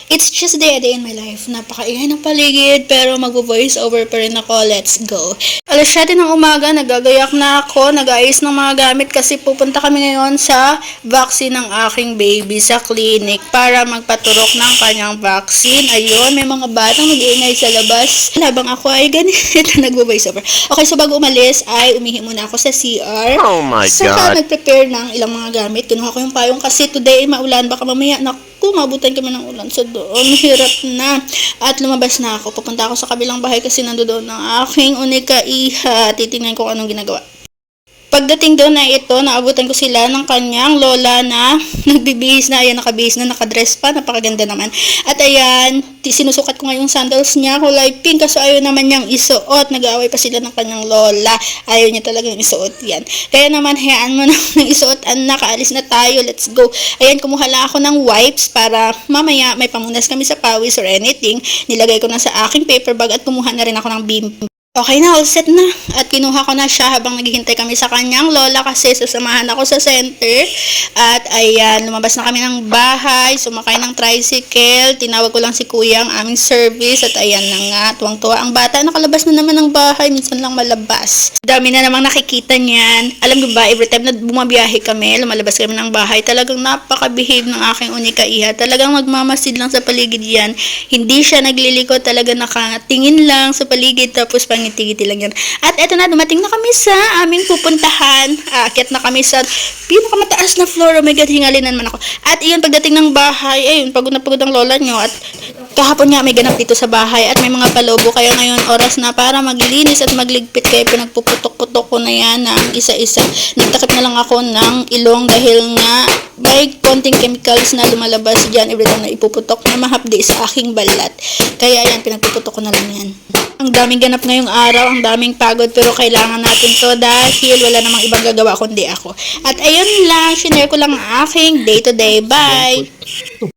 It's just a day in my life. Napakaingay ng paligid, pero mag-voice over pa rin ako. Let's go. Alas 7 ng umaga, nagagayak na ako, nag-aayos ng mga gamit kasi pupunta kami ngayon sa vaccine ng aking baby sa clinic para magpaturok ng kanyang vaccine. Ayun, may mga batang nag-iingay sa labas. Habang ako ay ganito, nag-voice over. Okay, so bago umalis ay umihi muna ako sa CR. Oh my Saka God. nag-prepare ng ilang mga gamit. Kinuha ko yung payong kasi today maulan. Baka mamaya, naku, mabutan kami ng ulan sa doon. Hirap na. At lumabas na ako. Pupunta ako sa kabilang bahay kasi nandoon ng aking unika iha. Titingnan ko kung anong ginagawa. Pagdating doon na ito, naabutan ko sila ng kanyang lola na nagbibihis na, ayan, nakabihis na, nakadress pa, napakaganda naman. At ayan, sinusukat ko nga yung sandals niya, kulay pink, kaso ayaw naman niyang isuot, nag-aaway pa sila ng kanyang lola, ayaw niya talagang isuot yan. Kaya naman, hayaan mo nang isuot, anak, aalis na tayo, let's go. Ayan, kumuha lang ako ng wipes para mamaya may pamunas kami sa pawis or anything, nilagay ko na sa aking paper bag at kumuha na rin ako ng beam. Okay na, all set na. At kinuha ko na siya habang naghihintay kami sa kanyang lola kasi sasamahan ako sa center. At ayan, lumabas na kami ng bahay, sumakay ng tricycle, tinawag ko lang si kuya ang aming service at ayan na nga, tuwang-tuwa ang bata. Nakalabas na naman ng bahay, minsan lang malabas. Dami na namang nakikita niyan. Alam mo ba, every time na bumabiyahe kami, lumalabas kami ng bahay, talagang napaka-behave ng aking unika iha. Talagang magmamasid lang sa paligid yan. Hindi siya nagliliko, talaga nakatingin lang sa paligid tapos ngiti-ngiti lang yan. At eto na, dumating na kami sa aming pupuntahan. Aakyat na kami sa pinakamataas na floor. Oh my God, hingalin naman ako. At iyon, pagdating ng bahay, ayun, pagod na pagod ang lola nyo. At kahapon nga may ganap dito sa bahay at may mga palobo. Kaya ngayon, oras na para maglinis at magligpit. Kaya pinagpuputok-putok ko na yan ng isa-isa. Nagtakip na lang ako ng ilong dahil nga may konting chemicals na lumalabas dyan every time na ipuputok na mahapdi sa aking balat. Kaya yan, pinagpuputok ko na lang yan. Ang daming ganap ngayong araw, ang daming pagod, pero kailangan natin to dahil wala namang ibang gagawa kundi ako. At ayun lang, share ko lang ang aking day to day. Bye!